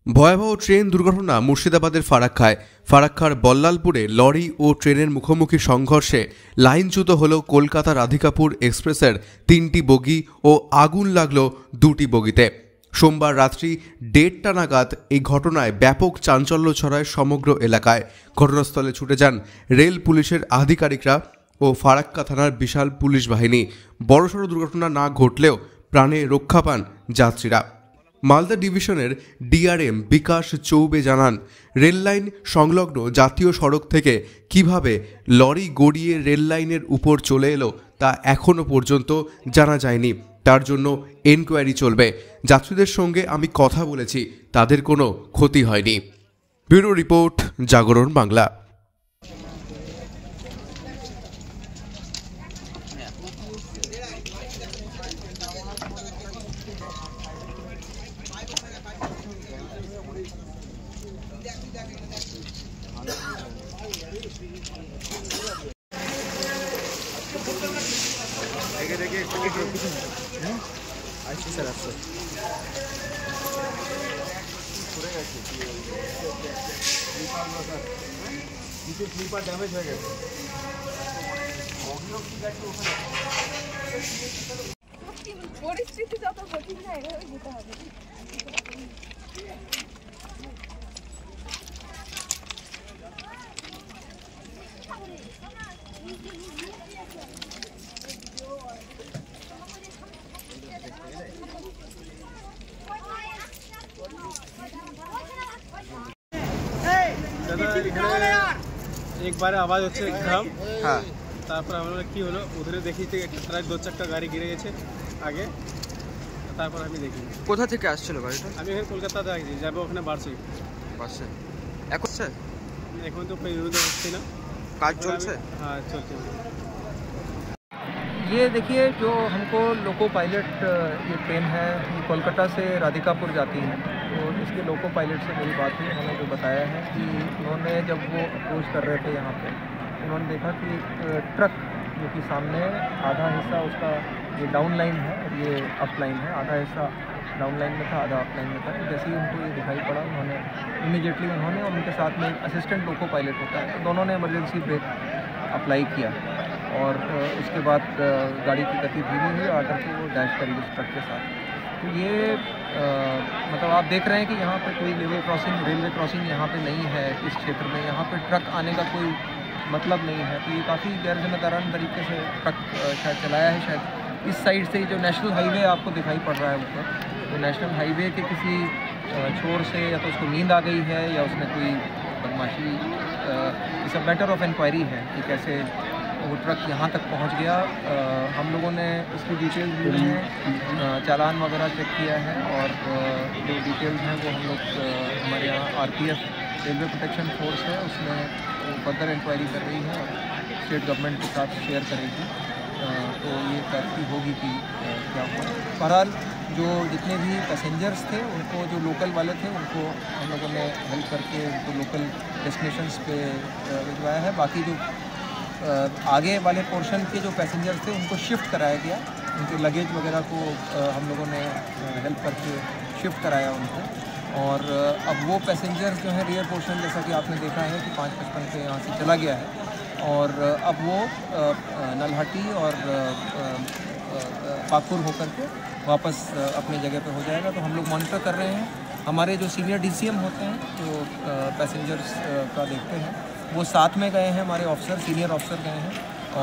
ভয়াবহ ট্রেন দুর্ঘটনা মুর্শিদাবাদের ফারাক্কার বল্লালপুরে লরি ও ট্রেনের মুখোমুখি সংঘর্ষে লাইনচ্যুত হল কলকাতা রাধিকাপুর এক্সপ্রেসের 3টি বগি ও আগুন লাগল 2টি বগিতে। সোমবার রাত্রি 1:30টা নাগাদ এই ঘটনায় ব্যাপক চাঞ্চল্য ছড়ায় সমগ্র এলাকায়। ঘটনাস্থলে ছুটে যান রেল পুলিশের আধিকারিকরা ও ফারাক্কা থানার বিশাল পুলিশ বাহিনী। বড়সড় দুর্ঘটনা না ঘটলেও প্রাণে রক্ষা পান যাত্রীরা। মালদা ডিভিশনের ডিআরএম বিকাশ চৌবে জানান, রেল লাইন সংলগ্ন জাতীয় সড়ক থেকে কিভাবে লরি গড়িয়ে রেল লাইনের উপর চলে এলো তা এখনও পর্যন্ত জানা যায়নি। তার জন্য এনকোয়ারি চলবে। যাত্রীদের সঙ্গে আমি কথা বলেছি, তাদের কোনো ক্ষতি হয়নি। ব্যুরো রিপোর্ট, জাগরণ বাংলা। স্লিপার ড্যামেজ হয়ে গেছে। পরিস্থিতি যত কঠিন না এভাবে যেতে হবে। एक बार आवाज হচ্ছে একদম হ্যাঁ, তারপর আমরা কি হলো ওখানে দেখি যে একটা ট্রাক 2 গাড়ি গিরে গেছে আগে। তারপর আমি দেখি কোথা থেকে আসছিল গাড়িটা। আমি এখানে কলকাতা থেকে যাব, ওখানে বাসে এখন তো বেরোতে হচ্ছে না, কাজ চলছে। হ্যাঁ চলছে। ये देखिए जो हमको लोको पायलट ये ट्रेन है, ये कोलकाता से राधिकापुर जाती है। तो इसके लोको पायलट से मेरी बात हुई, उन्होंने जो बताया है कि उन्होंने जब वो अप्रोच कर रहे थे यहाँ पे, उन्होंने देखा कि ट्रक जो कि सामने आधा हिस्सा उसका ये डाउन लाइन है और ये अप लाइन है, आधा हिस्सा डाउन लाइन में था, आधा अप लाइन में था। तो जैसे ही उनको ये दिखाई पड़ा, उन्होंने इमीडिएटली और उनके साथ में एक असिस्टेंट लोको पायलट होता है, तो दोनों ने इमरजेंसी ब्रेक अप्लाई किया और उसके बाद गाड़ी की गति धीमी हुई, आकर के वो डैश करी उस ट्रक के साथ। तो ये मतलब आप देख रहे हैं कि यहाँ पे कोई रेलवे क्रॉसिंग यहाँ पे नहीं है इस क्षेत्र में, यहाँ पे ट्रक आने का कोई मतलब नहीं है। तो ये काफ़ी गैर जिम्मेदाराना तरीके से ट्रक शायद चलाया है। शायद इस साइड से जो नेशनल हाईवे आपको दिखाई पड़ रहा है ऊपर, तो नेशनल हाईवे के किसी छोर से या तो उसको नींद आ गई है या उसने कोई बदमाशी, it's a matter of inquiry है कि कैसे वो ट्रक यहाँ तक पहुँच गया। हम लोगों ने इसकी डिटेल्स ली हैं, चालान वगैरह चेक किया है और जो डिटेल्स हैं वो हम लोग हमारे यहाँ आरपीएफ रेलवे प्रोटेक्शन फोर्स है, उसमें फर्दर इंक्वायरी कर रही है और स्टेट गवर्नमेंट के साथ शेयर करेगी। तो ये तय होगी कि क्या हुआ। बहरहाल जो जितने भी पैसेंजर्स थे उनको, जो लोकल वाले थे उनको हम लोगों ने हेल्प करके उनको लोकल डेस्टिनेशंस पे भिजवाया है। बाकी जो आगे वाले पोर्शन के जो पैसेंजर्स थे उनको शिफ्ट कराया गया, उनके लगेज वगैरह को हम लोगों ने हेल्प करके शिफ्ट कराया उनको। और अब वो पैसेंजर्स जो है रियर पोर्शन, जैसा कि आपने देखा है कि 5:55 पे यहाँ से चला गया है और अब वो नलहटी और पाकुर होकर के वापस अपनी जगह पे हो जाएगा। तो हम लोग मॉनिटर कर रहे हैं। हमारे जो सीनियर डीसीएम होते हैं जो पैसेंजर्स का देखते हैं, वो साथ में गए हैं, हमारे ऑफिसर, सीनियर ऑफिसर गए हैं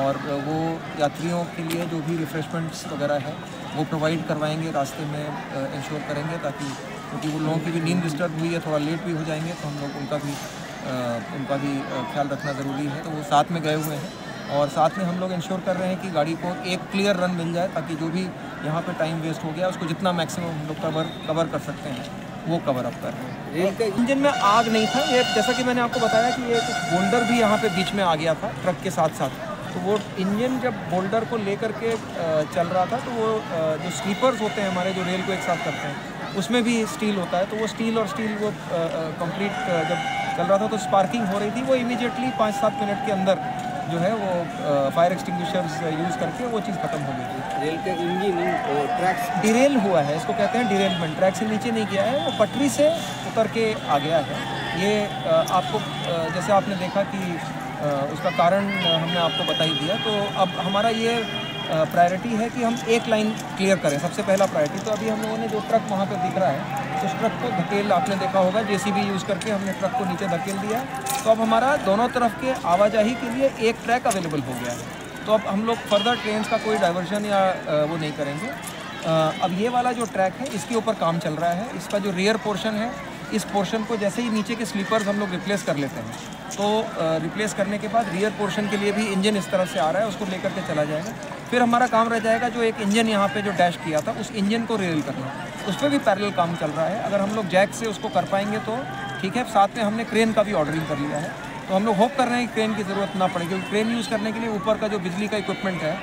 और वो यात्रियों के लिए जो भी रिफ़्रेशमेंट्स वगैरह है वो प्रोवाइड करवाएंगे, रास्ते में इंश्योर करेंगे, ताकि क्योंकि वो लोगों की भी नींद डिस्टर्ब हुई है, थोड़ा लेट भी हो जाएंगे, तो हम लोग उनका भी ख्याल रखना ज़रूरी है। तो वो साथ में गए हुए हैं और साथ में हम लोग इंश्योर कर रहे हैं कि गाड़ी को एक क्लियर रन मिल जाए, ताकि जो भी यहाँ पे टाइम वेस्ट हो गया उसको जितना मैक्सिमम हम लोग कवर कर सकते हैं वो कवर अप कर रहे हैं। इंजन में आग नहीं था, ये जैसा कि मैंने आपको बताया कि ये बोल्डर भी यहाँ पे बीच में आ गया था ट्रक के साथ साथ। तो वो इंजन जब बोल्डर को लेकर के चल रहा था, तो वो जो स्लीपर्स होते हैं हमारे, जो रेल को एक साथ करते हैं, उसमें भी स्टील होता है। तो वो स्टील वो कंप्लीट जब चल रहा था तो स्पार्किंग हो रही थी। वो इमीडिएटली 5-7 मिनट के अंदर जो है वो फायर एक्सटिंग्विशर्स यूज़ करके वो चीज़ ख़त्म हो गई थी। रेल का इंजन ट्रैक डिरेल हुआ है, इसको कहते हैं डिरेलमेंट। ट्रैक से नीचे नहीं गया है, वो पटरी से उतर के आ गया है। ये आपको जैसे आपने देखा कि उसका कारण हमने आपको बता ही दिया। तो अब हमारा ये प्रायोरिटी है कि हम एक लाइन क्लियर करें, सबसे पहला प्रायोरिटी। तो अभी हम लोगों ने जो ट्रक वहाँ पर दिख रहा है, उस ट्रक को धकेल, आपने देखा होगा जेसीबी यूज़ करके हमने ट्रक को नीचे धकेल दिया। तो अब हमारा दोनों तरफ के आवाजाही के लिए एक ट्रैक अवेलेबल हो गया है। तो अब हम लोग फर्दर ट्रेन का कोई डाइवर्शन या वो नहीं करेंगे। अब ये वाला जो ट्रैक है इसके ऊपर काम चल रहा है। इसका जो रियर पोर्शन है, इस पोर्शन को जैसे ही नीचे के स्लीपर्स हम लोग रिप्लेस कर लेते हैं, तो रिप्लेस करने के बाद रियर पोर्शन के लिए भी इंजन इस तरफ से आ रहा है, उसको लेकर के चला जाएगा। फिर हमारा काम रह जाएगा जो एक इंजन यहाँ पे जो डैश किया था, उस इंजन को रेल करना, उस पर भी पैरेलल काम चल रहा है। अगर हम लोग जैक से उसको कर पाएंगे तो ठीक है। साथ में हमने क्रेन का भी ऑर्डरिंग कर लिया है। तो हम लोग होप कर रहे हैं कि क्रेन की ज़रूरत ना पड़े, क्योंकि क्रेन यूज़ करने के लिए ऊपर का जो बिजली का इक्विपमेंट है,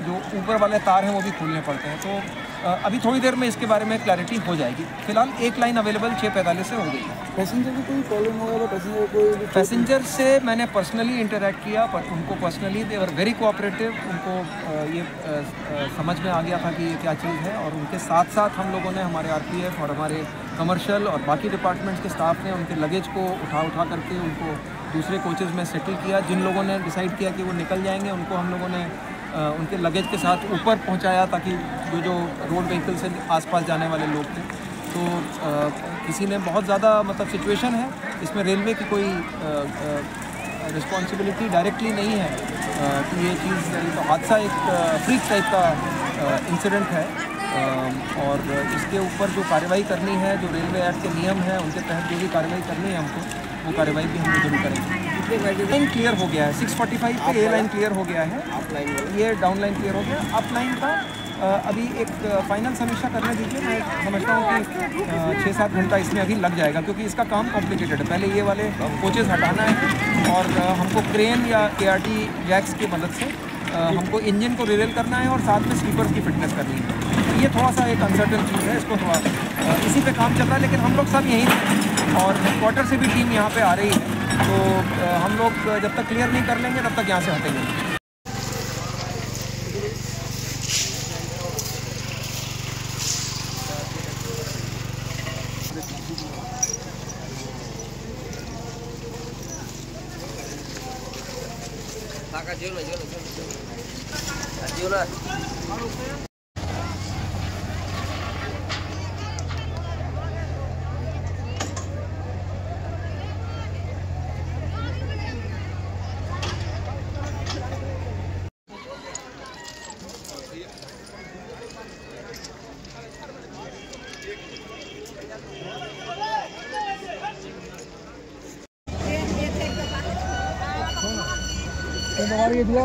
जो ऊपर वाले तार हैं, वो भी खोलने पड़ते हैं। तो अभी थोड़ी देर में इसके बारे में क्लैरिटी हो जाएगी। फिलहाल एक लाइन अवेलेबल 6:45 से हो गई है। पैसेंजर की कोई प्रॉब्लम होगा? पैसेंजर से मैंने पर्सनली इंटरेक्ट किया, पर उनको personally they were very cooperative. उनको ये समझ में आ गया था कि ये क्या चीज़ है, और उनके साथ साथ हम लोगों ने, हमारे आरपीएफ और हमारे कमर्शियल और बाकी डिपार्टमेंट्स के स्टाफ ने उनके लगेज को उठा करके उनको दूसरे कोचेज़ में सेटल किया। जिन लोगों ने डिसाइड किया कि वो निकल जाएंगे, उनको हम लोगों ने उनके लगेज के साथ ऊपर पहुंचाया, ताकि जो रोड व्हीकल से आसपास जाने वाले लोग थे। तो किसी ने बहुत ज़्यादा, मतलब सिचुएशन है इसमें रेलवे की कोई रिस्पॉन्सिबिलिटी डायरेक्टली नहीं है कि ये चीज़, तो हादसा एक फ्रीक टाइप का इंसिडेंट है। और इसके ऊपर जो कार्रवाई करनी है, जो रेलवे एक्ट के नियम हैं, उनके तहत जो भी कार्रवाई करनी है हमको, वो कार्रवाई भी हम जरूर करेंगे। लाइन क्लियर हो गया है, 6:45 पे ये लाइन क्लियर हो गया है, ये डाउन लाइन क्लियर हो गया। अप लाइन का अभी एक फाइनल समीक्षा करने दीजिए। मैं समझता हूँ कि 6-7 घंटा इसमें अभी लग जाएगा, क्योंकि इसका काम कॉम्प्लिकेटेड है। पहले ये वाले कोचेज़ हटाना है, और हमको क्रेन या ART जैक्स की मदद से हमको इंजन को रिरेल करना है, और साथ में स्लीपर्स की फिटनेस करनी है। ये थोड़ा सा एक अनसर्टन चीज़ है, इसको थोड़ा इसी पे काम चल रहा है। लेकिन हम लोग सब यहीं हैं, और हेडक्वार्टर से भी टीम यहाँ पे आ रही है। तो हम लोग जब तक क्लियर नहीं कर लेंगे, तब तक यहाँ से हटेंगे। हमारी दिया